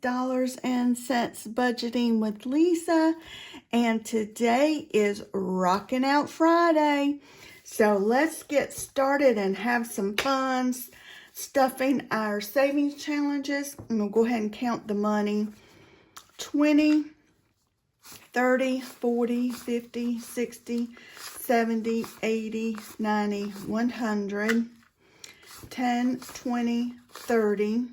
Dollars and Cents Budgeting with Lisa, and today is Rocking Out Friday. So let's get started and have some fun stuffing our savings challenges. And we'll go ahead and count the money. 20, 30, 40, 50, 60, 70, 80, 90, 100, 10, 20, 30,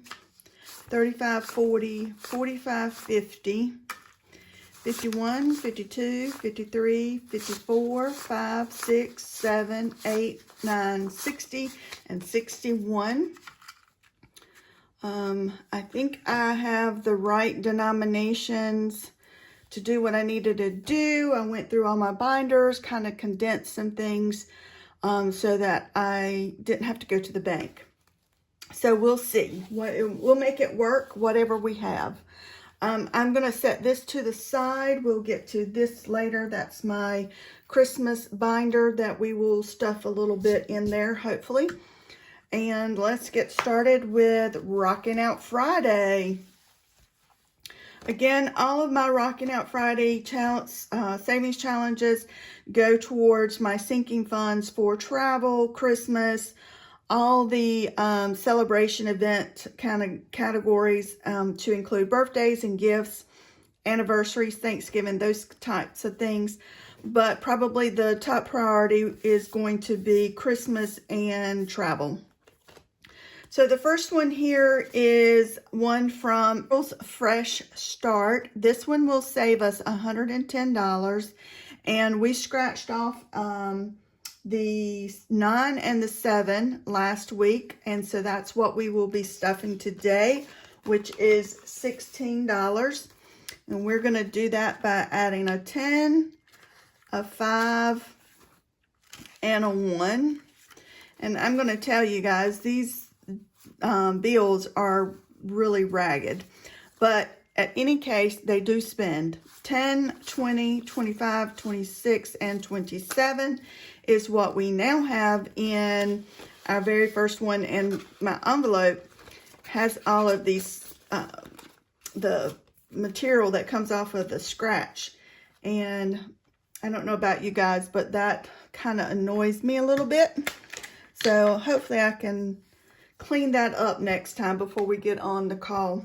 35, 40, 45, 50, 51, 52, 53, 54, 5, 6, 7, 8, 9, 60, and 61. I think I have the right denominations to do what I needed to do. I went through all my binders, kind of condensed some things so that I didn't have to go to the bank. So we'll see. We'll make it work, whatever we have. I'm going to set this to the side. We'll get to this later. That's my Christmas binder that we will stuff a little bit in there, hopefully. And let's get started with Rocking Out Friday. Again, all of my Rocking Out Friday savings challenges go towards my sinking funds for travel, Christmas, all the celebration event kind of categories to include birthdays and gifts, anniversaries, Thanksgiving, those types of things. But probably the top priority is going to be Christmas and travel. So the first one here is one from Fresh Start. This one will save us $110. And we scratched off the 9 and the 7 last week. And so that's what we will be stuffing today, which is $16. And we're going to do that by adding a 10, a 5, and a 1. And I'm going to tell you guys, these bills are really ragged, but at any case, they do spend 10, 20, 25, 26, and 27 is what we now have in our very first one. And my envelope has all of these, the material that comes off of the scratch. And I don't know about you guys, but that kind of annoys me a little bit. So hopefully I can clean that up next time before we get on the call,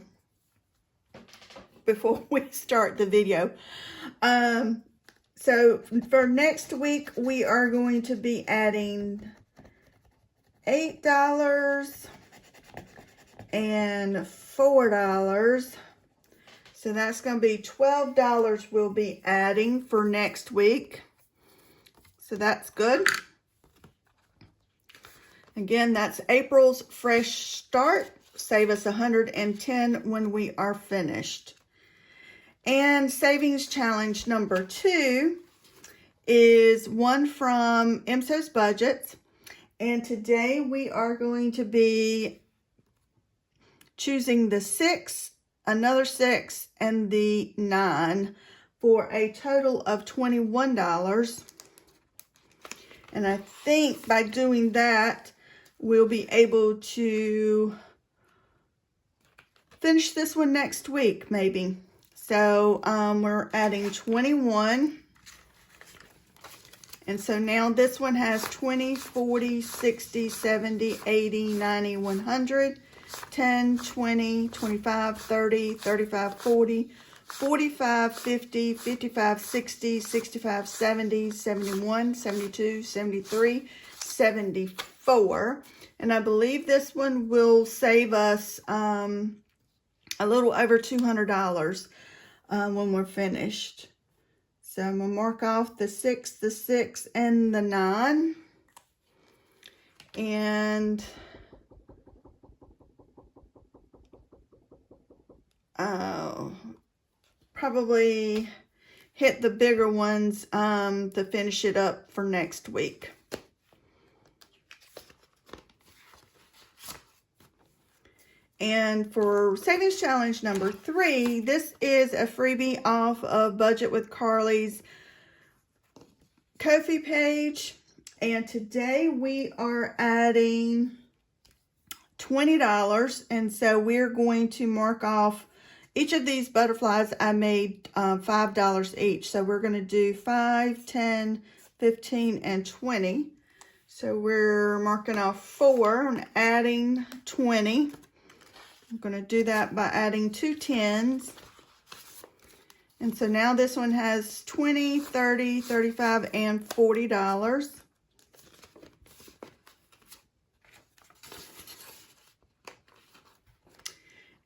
before we start the video. So for next week, we are going to be adding $8 and $4. So that's going to be $12 we'll be adding for next week. So that's good. Again, that's April's Fresh Start. Save us $110 when we are finished. And savings challenge number 2 is one from MSO's Budgets. And today we are going to be choosing the 6, another 6, and the 9 for a total of $21. And I think by doing that, we'll be able to finish this one next week, maybe. So we're adding 21. And so now this one has 20, 40, 60, 70, 80, 90, 100, 10, 20, 25, 30, 35, 40, 45, 50, 55, 60, 65, 70, 71, 72, 73, 74. And I believe this one will save us a little over $200 when we're finished. So I'm going to mark off the 6, and the 9. And probably hit the bigger ones to finish it up for next week. And for savings challenge number 3, this is a freebie off of Budget with Carly's Ko-fi page. And today we are adding $20. And so we're going to mark off each of these butterflies I made $5 each. So we're going to do 5, 10, 15, and 20. So we're marking off 4 and adding 20. I'm going to do that by adding 2 10s. And so now this one has $20, $30, $35, and $40.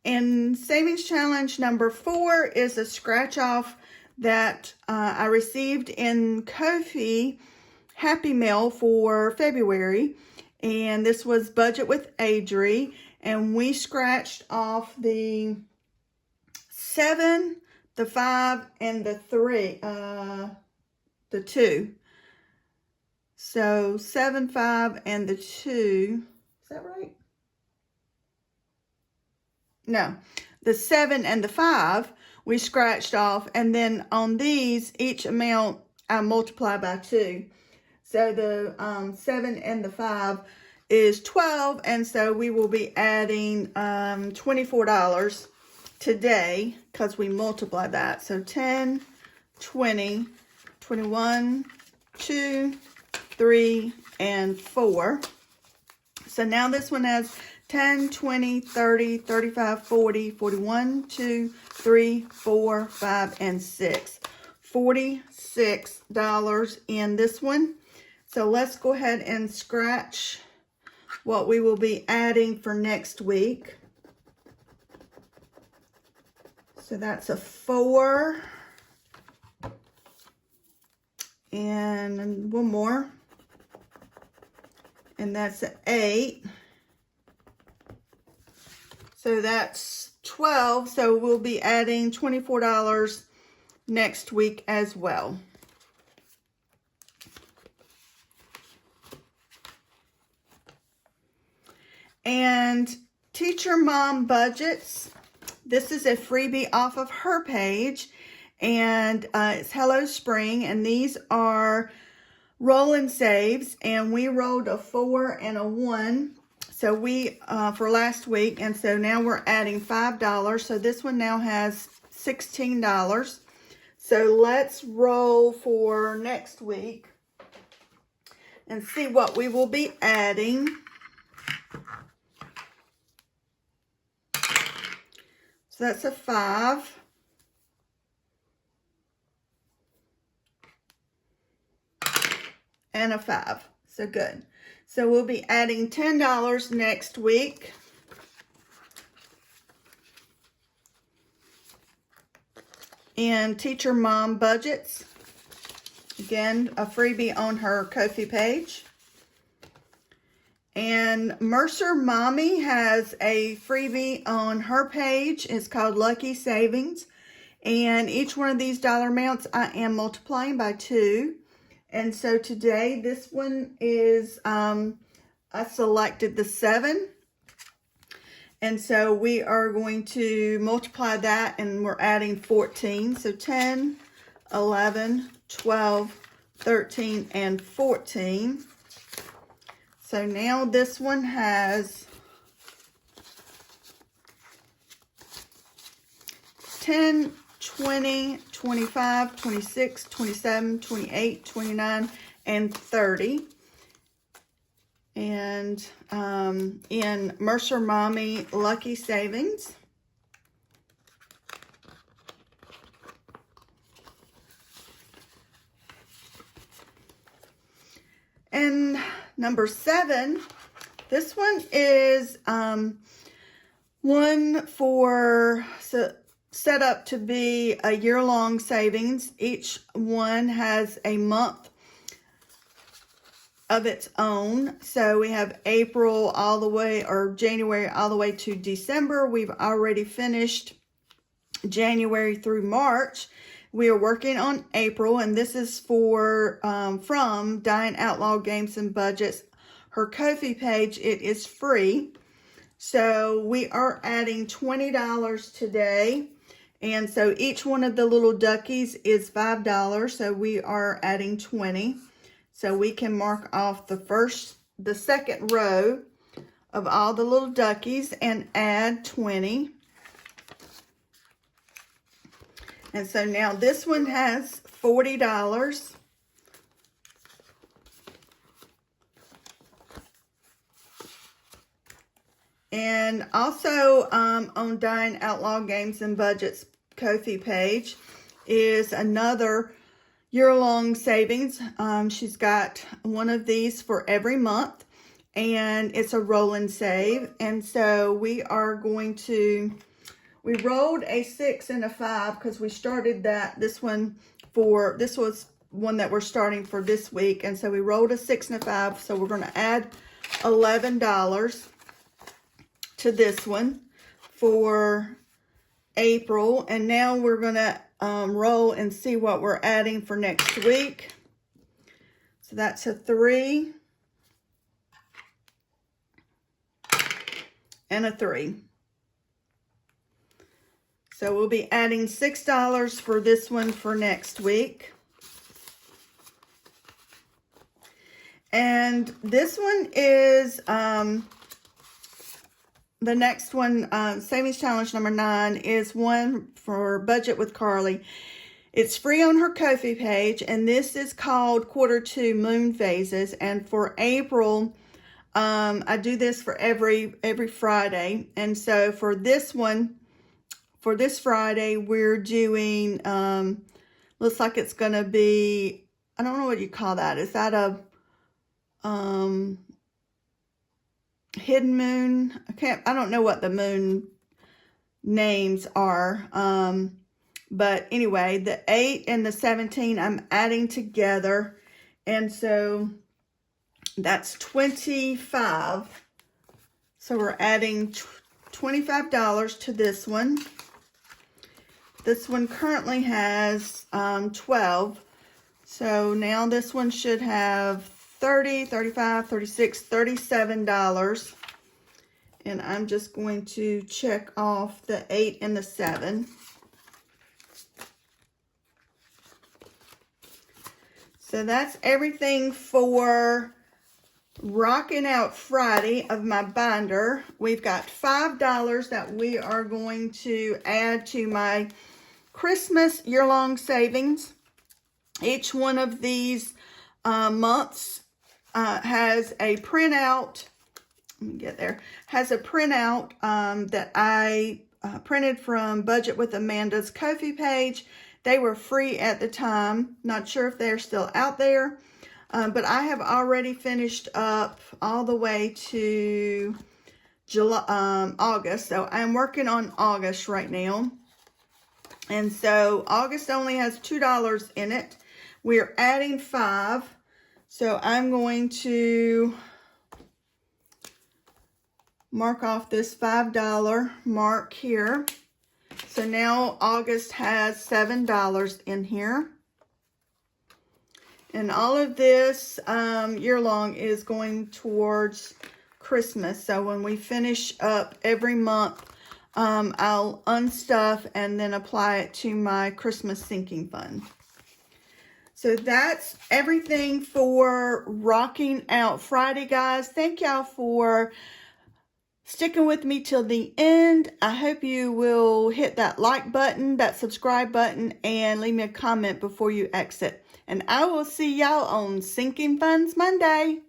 And savings challenge number 4 is a scratch off that I received in Ko-fi Happy Mail for February. And this was Budget with Adri. And we scratched off the 7, the 5, and the 3, the 2. So 7, 5, and the 2. Is that right? No, the 7 and the 5 we scratched off, and then on these, each amount I multiply by 2. So the 7 and the 5 is 12, and so we will be adding $24 today because we multiply that. So 10, 20, 21, 2, 3, and 4. So now this one has 10, 20, 30, 35, 40, 41, 2, 3, 4, 5, and 6. $46 in this one. So let's go ahead and scratch what we will be adding for next week. So that's a 4. And one more. And that's an 8. So that's 12. So we'll be adding $24 next week as well. And Teacher Mom Budgets. This is a freebie off of her page. And it's Hello Spring. And these are roll and saves. And we rolled a 4 and a 1. So we, for last week, and so now we're adding $5. So this one now has $16. So let's roll for next week and see what we will be adding. So that's a 5. And a 5. So good. So we'll be adding $10 next week. And Teacher Mom Budgets. Again, a freebie on her Ko-fi page. And Mercer Mommy has a freebie on her page. It's called Lucky Savings. And each one of these dollar amounts I am multiplying by 2. And so today, this one is, I selected the 7. And so we are going to multiply that, and we're adding 14. So 10, 11, 12, 13, and 14. So now this one has 10, 20, 25, 26, 27, 28, 29, and 30. And in Mercer Mommy Lucky Savings. And number 7, this one is one for set up to be a year-long savings. Each one has a month of its own. So we have April all the way, or January all the way to December. We've already finished January through March. We are working on April, and this is for from Diane Outlaw Games and Budgets. Her Ko-fi page, it is free. So we are adding $20 today. And so each one of the little duckies is $5. So we are adding 20. So we can mark off the second row of all the little duckies and add 20. And so now this one has $40. And also on Dine Outlaw Games and Budgets Ko-fi page is another year-long savings. She's got one of these for every month, and it's a roll and save. And so we are going to, we rolled a 6 and a 5 because we started this was one that we're starting for this week. And so we rolled a 6 and a 5. So we're going to add $11 to this one for April. And now we're going to roll and see what we're adding for next week. So that's a 3 and a 3. So we'll be adding $6 for this one for next week. And this one is the next one, Savings Challenge number 9, is one for Budget with Carly. It's free on her Ko-fi page, and this is called Quarter 2 Moon Phases. And for April, I do this for every Friday. And so for this one, for this Friday, we're doing, looks like it's going to be, I don't know what you call that. Is that a hidden moon? I don't know what the moon names are. But anyway, the 8 and the 17 I'm adding together. And so that's 25. So we're adding $25 to this one. This one currently has 12. So now this one should have $30, $35, $36, $37. And I'm just going to check off the 8 and the 7. So that's everything for Rocking Out Friday of my binder. We've got $5 that we are going to add to my Christmas year-long savings. Each one of these months has a printout. Let me get there. Has a printout that I printed from Budget with Amanda's Ko-fi page. They were free at the time. Not sure if they're still out there. But I have already finished up all the way to July, August. So I'm working on August right now. And so August only has $2 in it. We're adding 5. So I'm going to mark off this $5 mark here. So now August has $7 in here. And all of this year long is going towards Christmas. So when we finish up every month, I'll unstuff and then apply it to my Christmas sinking fund. So that's everything for Rocking Out Friday, guys. Thank y'all for sticking with me till the end. I hope you will hit that like button, that subscribe button, and leave me a comment before you exit. And I will see y'all on Sinking Funds Monday.